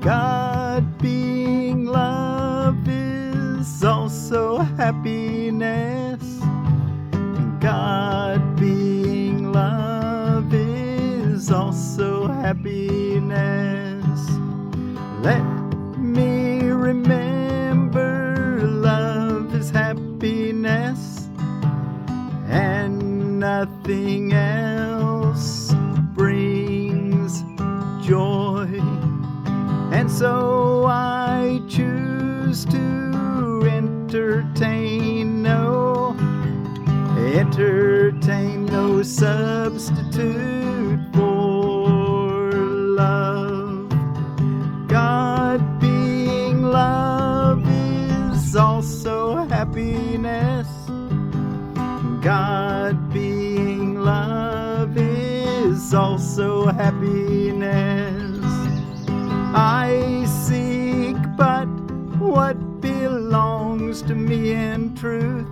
God being love is also happiness. God being love is also happiness. Let me remember love is happiness, and nothing else brings joy. And so I choose to entertain no substitute for love. God being love is also happiness. God being love is also happiness. I seek but what belongs to me in truth.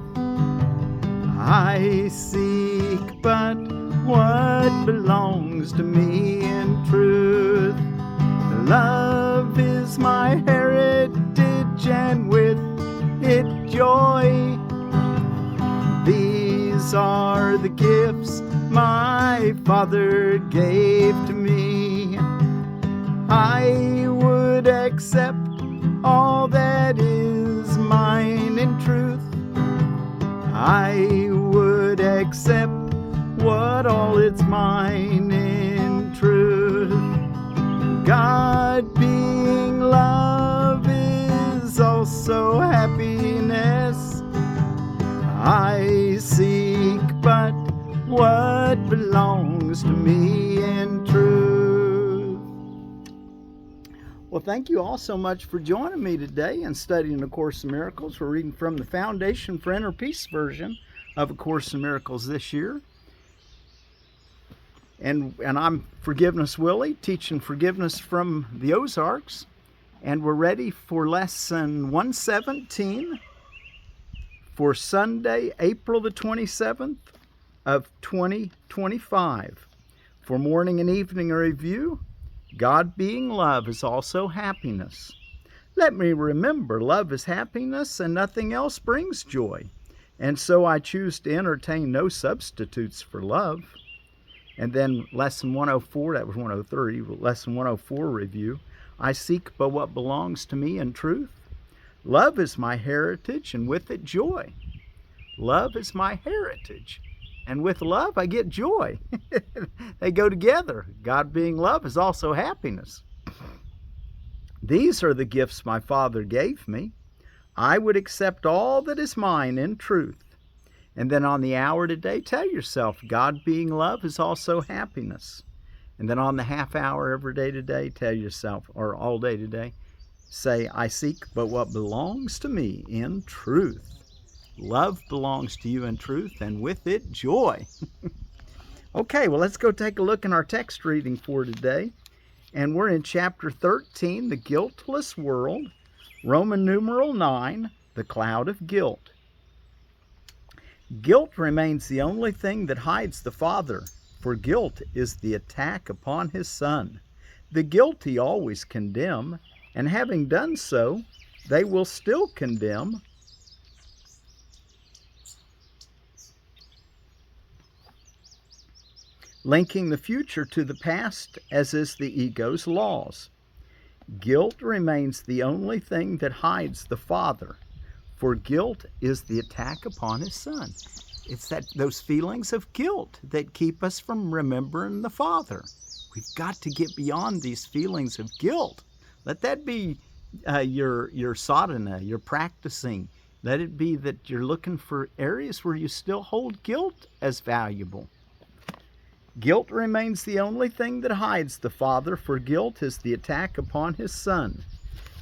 I seek but what belongs to me in truth. Love is my heritage, and with it joy. These are the gifts my Father gave to me. I would accept all that is mine in truth. I would accept what all it's mine in truth. God being love is also happiness. I seek but what belongs to me in truth. Well, thank you all so much for joining me today and studying A Course in Miracles. We're reading from the Foundation for Inner Peace version of A Course in Miracles this year. And I'm Forgiveness Willie, teaching forgiveness from the Ozarks. And we're ready for lesson 117 for Sunday, April the 27th of 2025. For morning and evening review, God being love is also happiness. Let me remember love is happiness and nothing else brings joy. And so I choose to entertain no substitutes for love. And then lesson 104, that was 103, lesson 104 review. I seek but what belongs to me in truth. Love is my heritage, and with it joy. Love is my heritage, and with love I get joy. They go together. God being love is also happiness. These are the gifts my Father gave me. I would accept all that is mine in truth. And then on the hour today, tell yourself, God being love is also happiness. And then on the half hour every day today, tell yourself, or all day today, say, I seek but what belongs to me in truth. Love belongs to you in truth, and with it, joy. Okay, well, let's go take a look in our text reading for today. And we're in chapter 13, The Guiltless World, Roman numeral 9, The Cloud of Guilt. Guilt remains the only thing that hides the Father, for guilt is the attack upon his Son. The guilty always condemn, and having done so, they will still condemn. Linking the future to the past, as is the ego's laws. Guilt remains the only thing that hides the Father, for guilt is the attack upon his Son. It's those feelings of guilt that keep us from remembering the Father. We've got to get beyond these feelings of guilt. Let that be your sadhana, your practicing. Let it be that you're looking for areas where you still hold guilt as valuable. Guilt remains the only thing that hides the Father, for guilt is the attack upon his Son.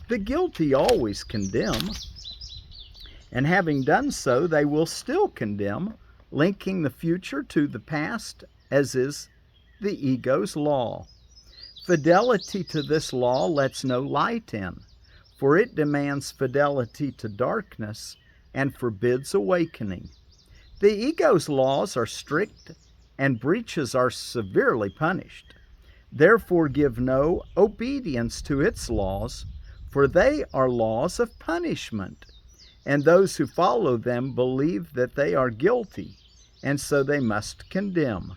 The guilty always condemn, and having done so, they will still condemn, linking the future to the past, as is the ego's law. Fidelity to this law lets no light in, for it demands fidelity to darkness and forbids awakening. The ego's laws are strict, and breaches are severely punished. Therefore give no obedience to its laws, for they are laws of punishment, and those who follow them believe that they are guilty, and so they must condemn.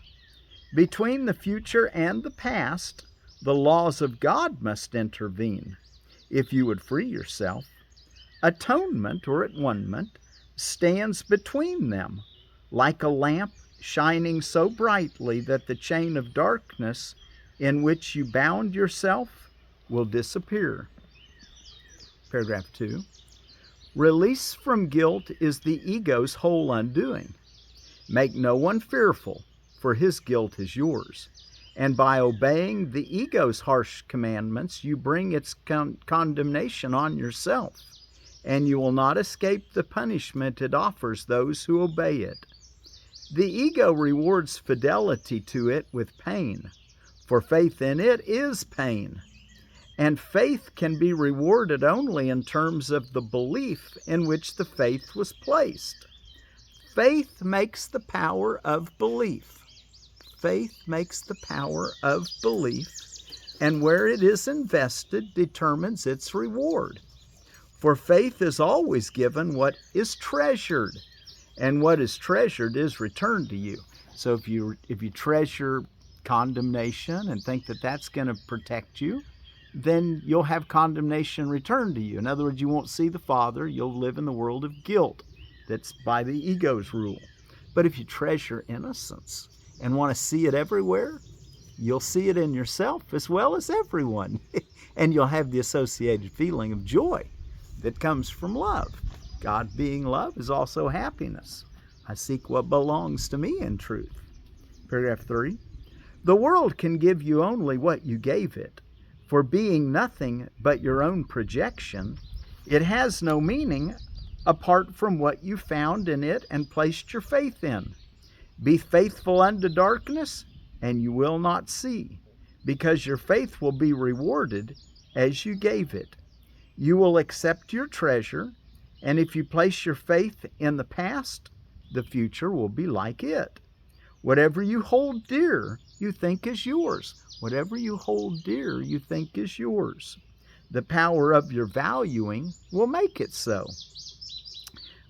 Between the future and the past, the laws of God must intervene, if you would free yourself. Atonement, or at-one-ment, stands between them, like a lamp shining so brightly that the chain of darkness in which you bound yourself will disappear. Paragraph 2. Release from guilt is the ego's whole undoing. Make no one fearful, for his guilt is yours. And by obeying the ego's harsh commandments, you bring its condemnation on yourself, and you will not escape the punishment it offers those who obey it. The ego rewards fidelity to it with pain, for faith in it is pain. And faith can be rewarded only in terms of the belief in which the faith was placed. Faith makes the power of belief. Faith makes the power of belief, and where it is invested determines its reward. For faith is always given what is treasured, and what is treasured is returned to you. So if you treasure condemnation and think that that's going to protect you, then you'll have condemnation returned to you. In other words, you won't see the Father. You'll live in the world of guilt. That's by the ego's rule. But if you treasure innocence and want to see it everywhere, you'll see it in yourself as well as everyone. And you'll have the associated feeling of joy that comes from love. God being love is also happiness. I seek what belongs to me in truth. Paragraph 3. The world can give you only what you gave it. For being nothing but your own projection, it has no meaning apart from what you found in it and placed your faith in. Be faithful unto darkness, and you will not see, because your faith will be rewarded as you gave it. You will accept your treasure, and if you place your faith in the past, the future will be like it. Whatever you hold dear, you think is yours. Whatever you hold dear, you think is yours. The power of your valuing will make it so.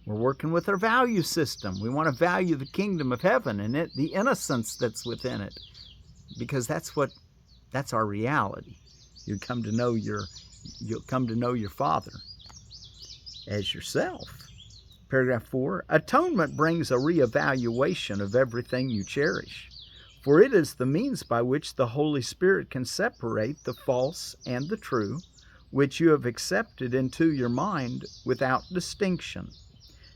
We're working with our value system. We want to value the kingdom of heaven and the innocence that's within it, because that's our reality. You'll come to know your Father as yourself. Paragraph 4. Atonement brings a reevaluation of everything you cherish, for it is the means by which the Holy Spirit can separate the false and the true, which you have accepted into your mind without distinction.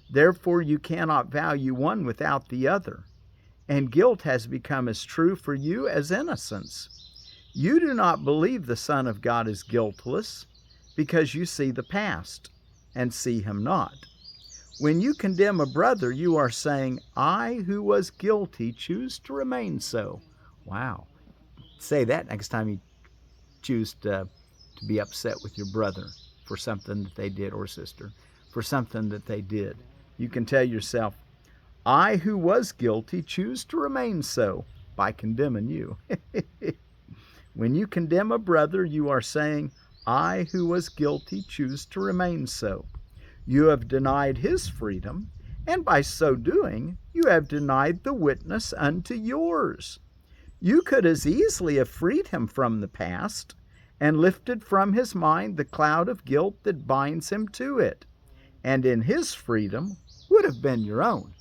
Therefore you cannot value one without the other, and guilt has become as true for you as innocence. You do not believe the Son of God is guiltless, because you see the past, and see him not. When you condemn a brother, you are saying, I who was guilty choose to remain so. Wow. Say that next time you choose to be upset with your brother for something that they did, or sister, for something that they did. You can tell yourself, I who was guilty choose to remain so, by condemning you. When you condemn a brother, you are saying, I who was guilty choose to remain so. You have denied his freedom, and by so doing, you have denied the witness unto yours. You could as easily have freed him from the past, and lifted from his mind the cloud of guilt that binds him to it, and in his freedom would have been your own.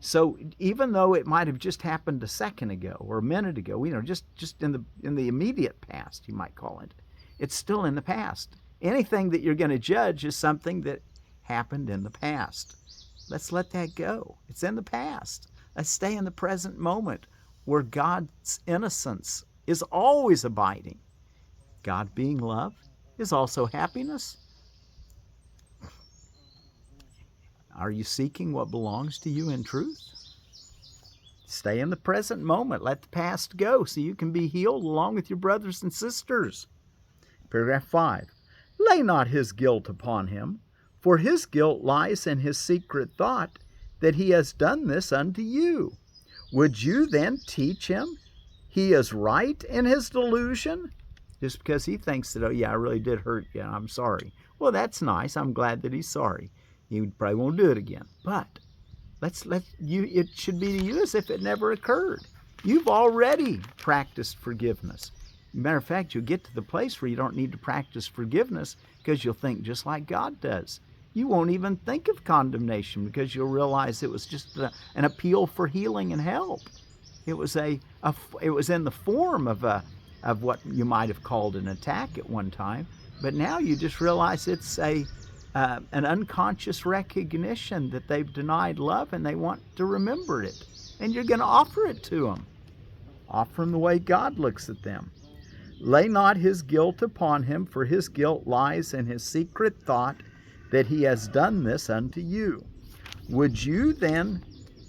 So even though it might have just happened a second ago or a minute ago, just in the immediate past, you might call it, it's still in the past. Anything that you're going to judge is something that happened in the past. Let's let that go. It's in the past. Let's stay in the present moment, where God's innocence is always abiding. God being love is also happiness. Are you seeking what belongs to you in truth? Stay in the present moment. Let the past go so you can be healed along with your brothers and sisters. Paragraph 5. Lay not his guilt upon him, for his guilt lies in his secret thought that he has done this unto you. Would you then teach him he is right in his delusion? Just because he thinks that, oh yeah, I really did hurt you, I'm sorry. Well, that's nice. I'm glad that he's sorry. He probably won't do it again. But it should be to you as if it never occurred. You've already practiced forgiveness. Matter of fact, you'll get to the place where you don't need to practice forgiveness because you'll think just like God does. You won't even think of condemnation because you'll realize it was just an appeal for healing and help. It was it was in the form of what you might have called an attack at one time, but now you just realize it's an unconscious recognition that they've denied love and they want to remember it. And you're going to offer it to them. Offer them the way God looks at them. Lay not his guilt upon him, for his guilt lies in his secret thought that he has done this unto you. Would you then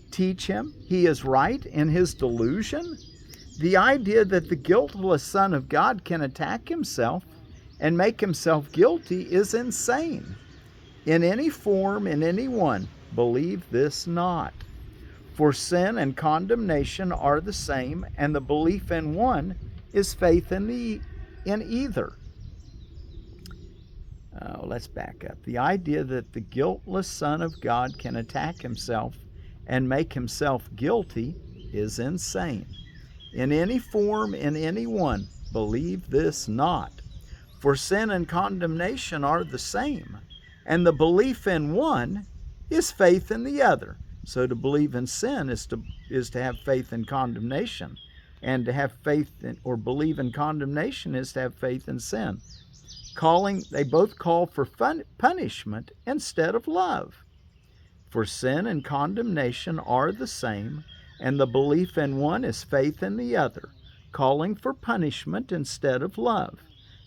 teach him he is right in his delusion? The idea that the guiltless Son of God can attack himself and make himself guilty is insane. In any form, in any one, believe this not. For sin and condemnation are the same, and the belief in one is faith in either. Let's back up. The idea that the guiltless Son of God can attack himself and make himself guilty is insane. In any form, in any one, believe this not. For sin and condemnation are the same, and the belief in one is faith in the other. So to believe in sin is to have faith in condemnation, and to have faith in, or believe in condemnation is to have faith in sin. They both call for punishment instead of love. For sin and condemnation are the same, and the belief in one is faith in the other, calling for punishment instead of love.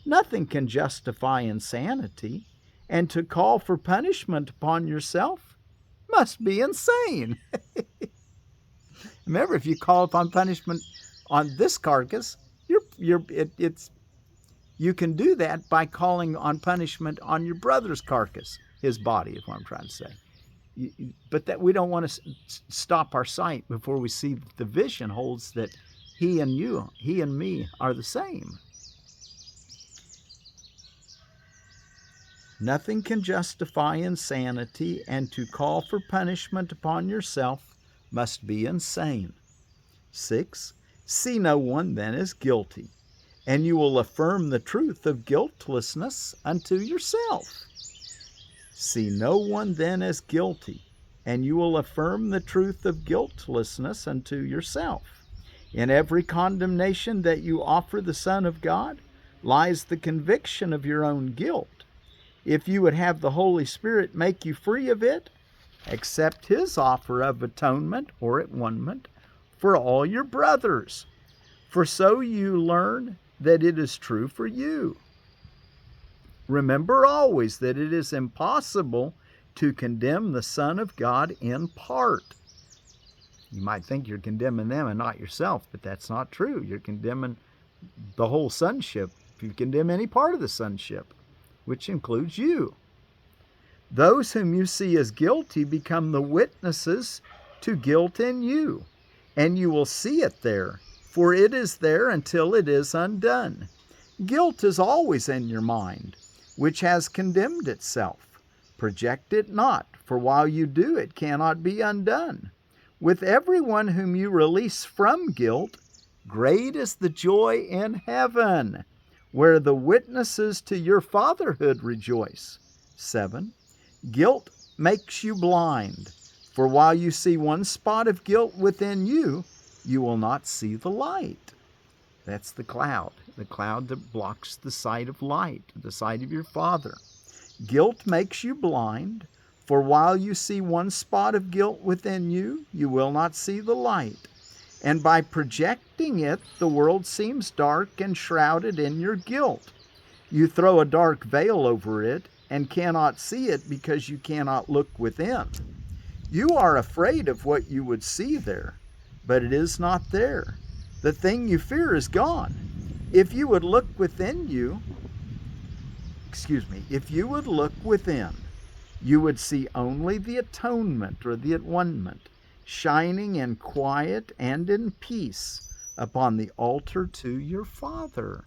Nothing can justify insanity, and to call for punishment upon yourself must be insane. Remember, if you call upon punishment on this carcass, you can do that by calling on punishment on your brother's carcass, his body, is what I'm trying to say. But that we don't want to stop our sight before we see that the vision holds that he and me are the same. Nothing can justify insanity, and to call for punishment upon yourself must be insane. 6. See no one then as guilty, and you will affirm the truth of guiltlessness unto yourself. See no one then as guilty, and you will affirm the truth of guiltlessness unto yourself. In every condemnation that you offer the Son of God lies the conviction of your own guilt. If you would have the Holy Spirit make you free of it, accept his offer of atonement or at-one-ment for all your brothers, for so you learn that it is true for you. Remember always that it is impossible to condemn the Son of God in part. You might think you're condemning them and not yourself, but that's not true. You're condemning the whole sonship if you condemn any part of the sonship, which includes you. Those whom you see as guilty become the witnesses to guilt in you, and you will see it there, for it is there until it is undone. Guilt is always in your mind, which has condemned itself. Project it not, for while you do, it cannot be undone. With everyone whom you release from guilt, great is the joy in heaven, where the witnesses to your fatherhood rejoice. 7. Guilt makes you blind, for while you see one spot of guilt within you, you will not see the light. That's the cloud that blocks the sight of light, the sight of your Father. Guilt makes you blind, for while you see one spot of guilt within you, you will not see the light. And by projecting it, the world seems dark and shrouded in your guilt. You throw a dark veil over it and cannot see it because you cannot look within. You are afraid of what you would see there, but it is not there. The thing you fear is gone. If you would look within, you would see only the atonement or the at-one-ment, shining in quiet and in peace, upon the altar to your Father.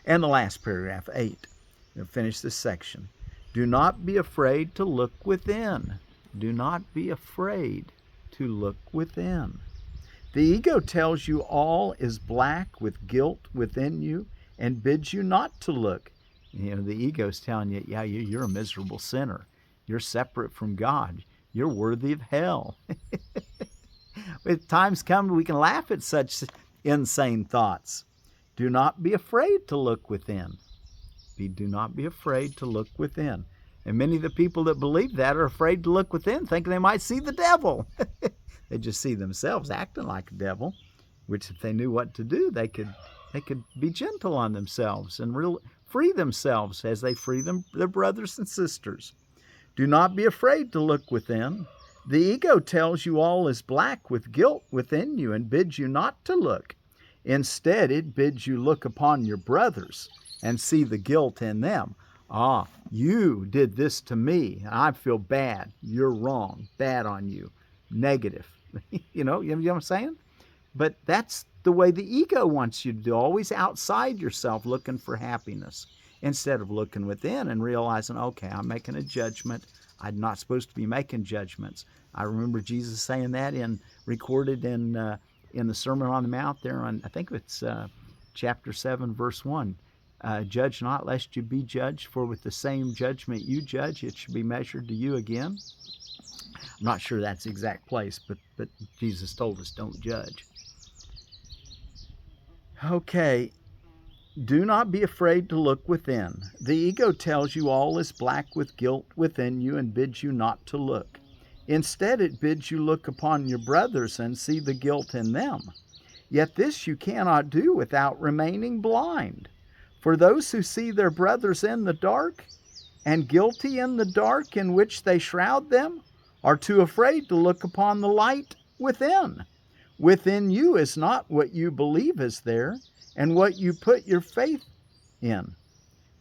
And the last paragraph, 8. We'll finish this section. Do not be afraid to look within. Do not be afraid to look within. The ego tells you all is black with guilt within you and bids you not to look. The ego's telling you, yeah, you're a miserable sinner. You're separate from God. You're worthy of hell. With times come, we can laugh at such insane thoughts. Do not be afraid to look within. Do not be afraid to look within. And many of the people that believe that are afraid to look within, thinking they might see the devil. They just see themselves acting like a devil, which if they knew what to do, they could be gentle on themselves and free themselves as they free their brothers and sisters. Do not be afraid to look within. The ego tells you all is black with guilt within you and bids you not to look. Instead, it bids you look upon your brothers and see the guilt in them. Ah, you did this to me. I feel bad. You're wrong. Bad on you. Negative. You know what I'm saying? But that's the way the ego wants you to do. Always outside yourself looking for happiness instead of looking within and realizing, okay, I'm making a judgment. I'm not supposed to be making judgments. I remember Jesus saying that recorded in the Sermon on the Mount there on, I think it's chapter 7, verse 1. Judge not, lest you be judged, for with the same judgment you judge, it should be measured to you again. I'm not sure that's the exact place, but Jesus told us don't judge. Okay, do not be afraid to look within. The ego tells you all is black with guilt within you and bids you not to look. Instead, it bids you look upon your brothers and see the guilt in them. Yet this you cannot do without remaining blind. For those who see their brothers in the dark and guilty in the dark in which they shroud them are too afraid to look upon the light within. Within you is not what you believe is there and what you put your faith in.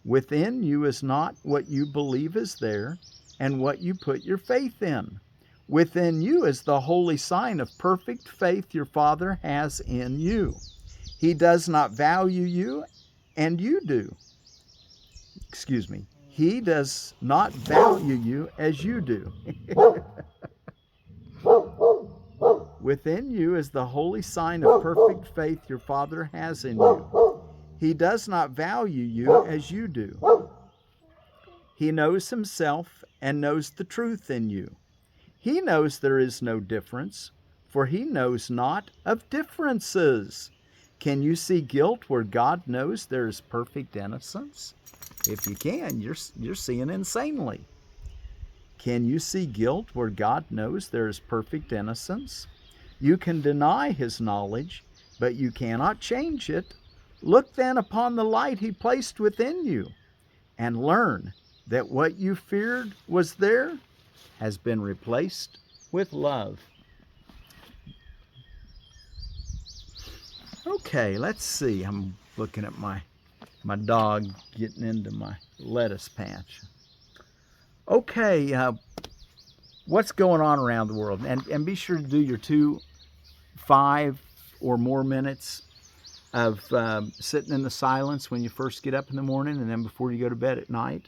Within you is not what you believe is there and what you put your faith in. Within you is the holy sign of perfect faith your Father has in you. He does not value you, and you do. He does not value you as you do. Within you is the holy sign of perfect faith your Father has in you. He does not value you as you do. He knows himself and knows the truth in you. He knows there is no difference, for he knows not of differences. Can you see guilt where God knows there is perfect innocence? If you can, you're seeing insanely. Can you see guilt where God knows there is perfect innocence? You can deny his knowledge, but you cannot change it. Look then upon the light he placed within you, and learn that what you feared was there has been replaced with love. Okay, let's see. I'm looking at my dog getting into my lettuce patch. Okay, what's going on around the world? And be sure to do your 5 or more minutes of sitting in the silence when you first get up in the morning and then before you go to bed at night.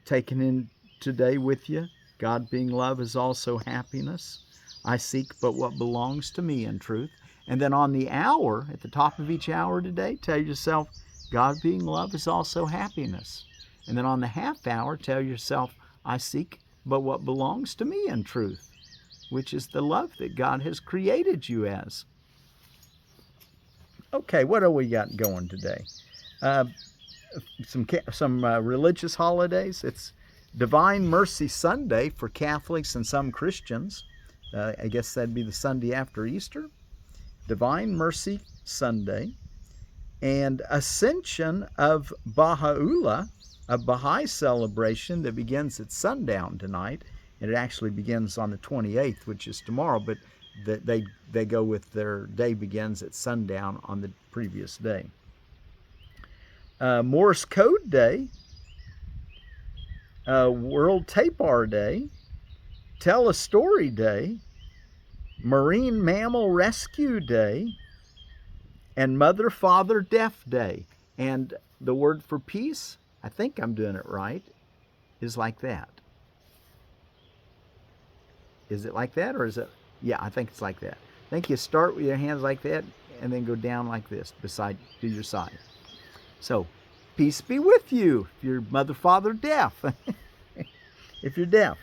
Taking in today with you, God being love is also happiness. I seek but what belongs to me in truth. And then on the hour, at the top of each hour today, tell yourself, God being love is also happiness. And then on the half hour, tell yourself, I seek but what belongs to me in truth, which is the love that God has created you as. Okay, what do we got going today? Some religious holidays. It's Divine Mercy Sunday for Catholics and some Christians. I guess that'd be the Sunday after Easter. Divine Mercy Sunday, and Ascension of Baha'u'llah, a Baha'i celebration that begins at sundown tonight, and it actually begins on the 28th, which is tomorrow, but they go with their day begins at sundown on the previous day. Morse Code Day, World Tapar Day, Tell a Story Day, Marine Mammal Rescue Day, And Mother, Father, Deaf Day. And the word for peace, I think I'm doing it right, is like that. Is it like that, or is it? Yeah, I think it's like that. I think you start with your hands like that and then go down like this beside to your side. So, peace be with you if you're Mother, Father, Deaf. If you're deaf.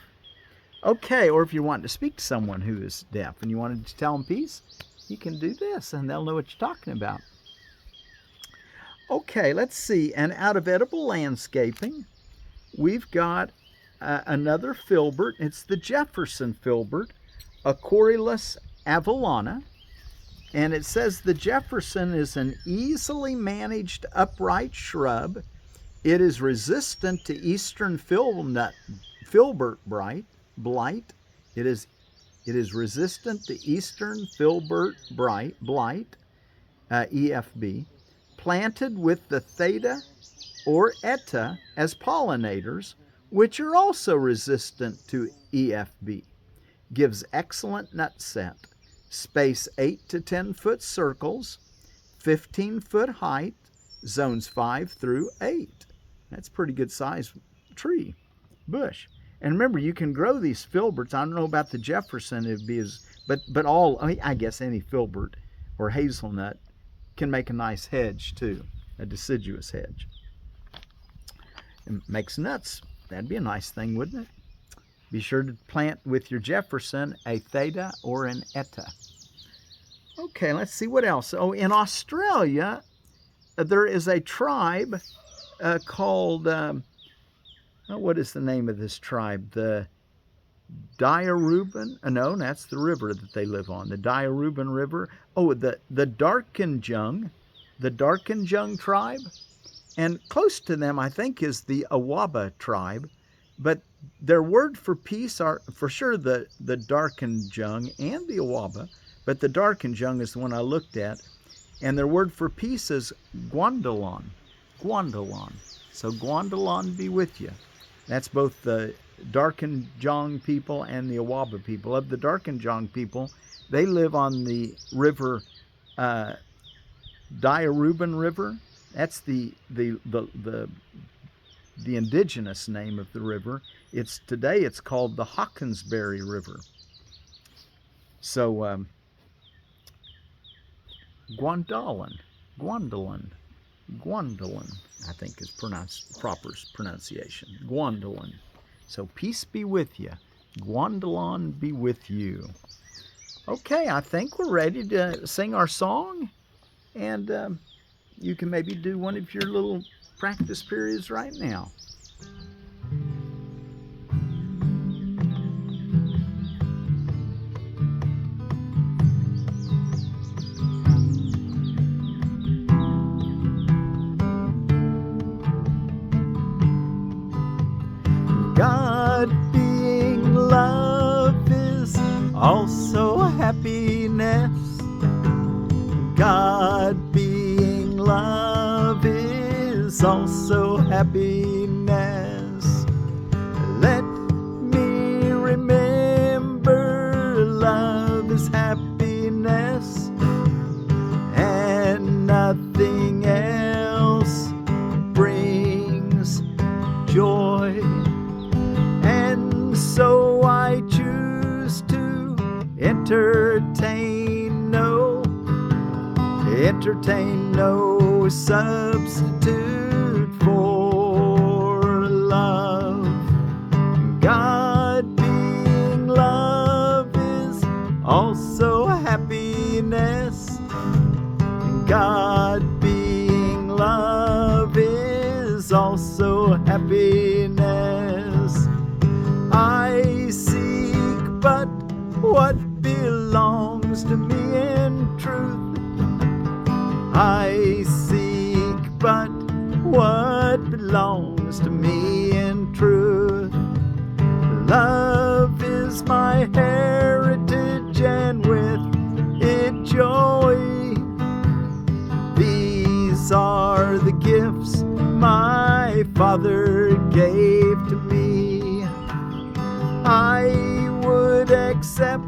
Okay, or if you want to speak to someone who is deaf and you wanted to tell them peace, you can do this and they'll know what you're talking about. Okay, let's see. And out of edible landscaping, we've got another filbert. It's the Jefferson filbert, Acorylus avellana. And it says the Jefferson is an easily managed upright shrub. It is resistant to eastern filbert blight. It is resistant to eastern filbert blight, EFB, planted with the theta or etta as pollinators, which are also resistant to EFB. Gives excellent nut set. Space 8 to 10 foot circles, 15 foot height, zones 5 through 8. That's a pretty good size tree, bush. And remember, you can grow these filberts. I don't know about the Jefferson, it'd be but all, I guess any filbert or hazelnut can make a nice hedge too, a deciduous hedge. It makes nuts. That'd be a nice thing, wouldn't it? Be sure to plant with your Jefferson a theta or an etta. Okay, let's see what else. Oh, in Australia, there is a tribe called, what is the name of this tribe? The Diaruban? No, that's the river that they live on, the Diaruban River. Oh, the Darkinjung tribe. And close to them, I think, is the Awaba tribe. But their word for peace are, for sure, the Darkinjung and the Awaba. But the Darkinjung is the one I looked at. And their word for peace is Gwandalan. Gwandalan. So Gwandalan be with you. That's both the Darkinjung people and the Awaba people. Of the Darkinjung people, they live on the river, Diaruban River. That's the indigenous name of the river. Today it's called the Hawkesbury River. So Gwandalan, I think is proper pronunciation. Gwandalan. So peace be with you. Gwandalan be with you. Okay, I think we're ready to sing our song, and you can maybe do one of your little practice periods right now. God being love is also happiness. God being love is also happiness. Let me remember love is happiness, and nothing else brings joy. And so I choose to entertain no substitute for love. God being love is also happiness. God being love is also happiness. I seek but what belongs to me in truth. I seek but what belongs to me in truth. Love is my heritage, and with it joy. These are the gifts my Father gave to me. I would accept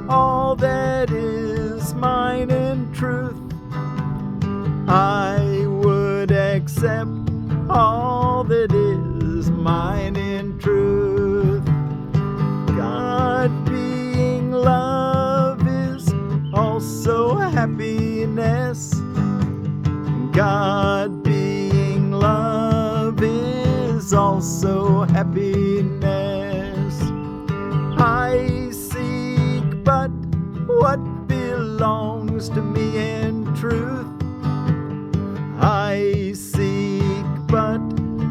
all that is mine in truth. I would accept all that is mine in truth. God being love is also happiness. God being love is also happiness. I seek but what belongs to me in truth. I seek but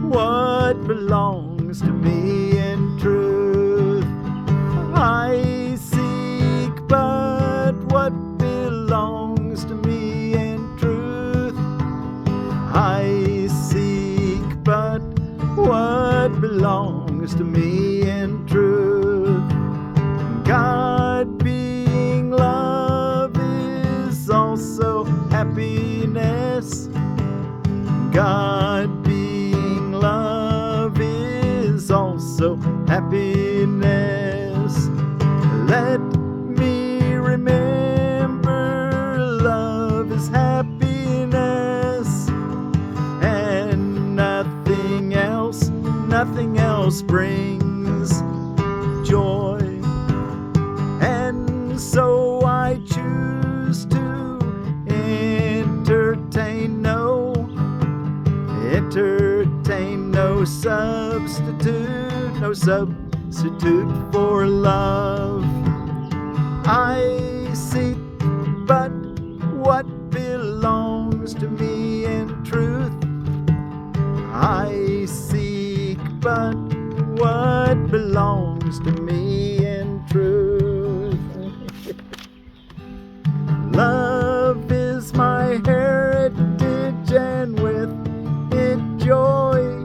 what belongs to me in truth. I seek but what belongs to me in truth. I seek but what belongs to me in truth. God being love is also happiness. God being love is also happiness. Let me remember love is happiness, and nothing else brings joy. And so I choose to entertain no substitute for love. I seek but what belongs to me in truth. I seek but what belongs to me in truth. Love is my heritage, and with it joy.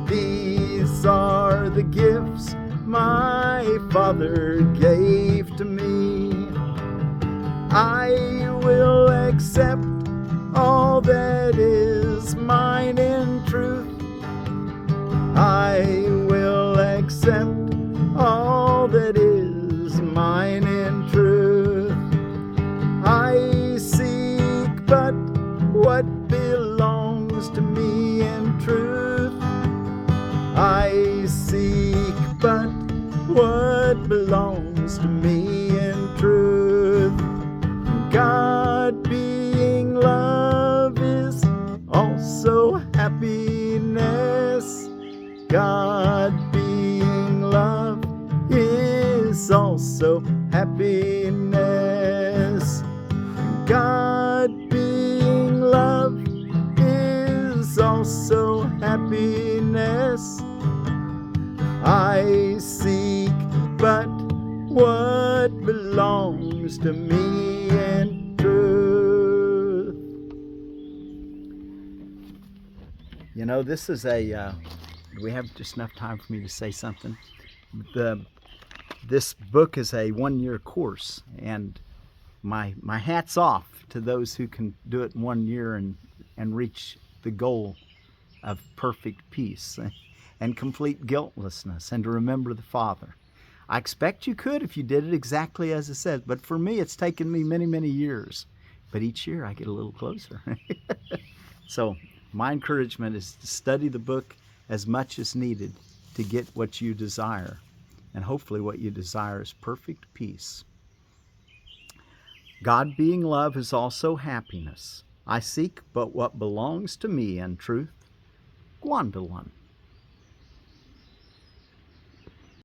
These are the gifts my Father gave to me. I will accept all that is mine in truth. I will accept all that is mine in truth. I seek but what belongs to me in truth. I seek but what belongs to me in truth. God being love is also happiness. God being love is also happiness. God being love is also happiness. I seek but what belongs to me in truth. You know, this is do we have just enough time for me to say something? This book is a one-year course, and my hat's off to those who can do it in 1 year and reach the goal of perfect peace and complete guiltlessness, and to remember the Father. I expect you could if you did it exactly as it says, but for me it's taken me many, many years. But each year I get a little closer. So my encouragement is to study the book as much as needed to get what you desire. And hopefully what you desire is perfect peace. God being love is also happiness. I seek but what belongs to me in truth. Gwandalan.